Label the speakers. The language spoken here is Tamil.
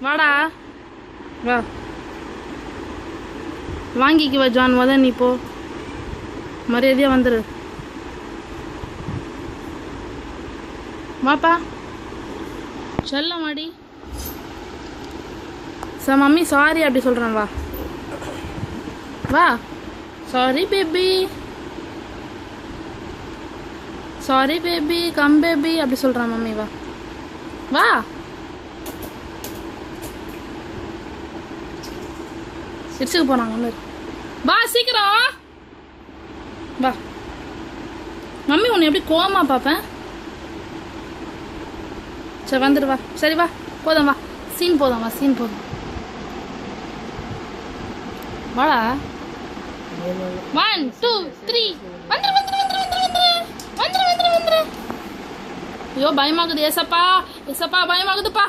Speaker 1: வாடா வா வாங்கிக்குவா ஜான் நீ போ மரியாதையாக வந்துரு வாப்பா சொல்ல மாடி சார் மம்மி சாரி அப்படி சொல்கிறேன் வா வா sorry baby sorry baby come baby அப்படி சொல்கிறான் மம்மி வா வா சிரிச்சுக்கு போனாங்க மாதிரி வா சீக்கிரம் வா மம்மி உன்னை எப்படி கோவமா பார்ப்பேன் சரி வந்துடு வா சரி வா போதும் வா சீன் போதும் வா சீன் போதும் வாடா 1 2 3 வந்துரு வந்துரு வந்துரு வந்துரு வந்துரு வந்துரு வந்துரு வந்துரு ஐயோ பயமாகுது ஏசப்பா ஏசப்பா பயமாகுதுப்பா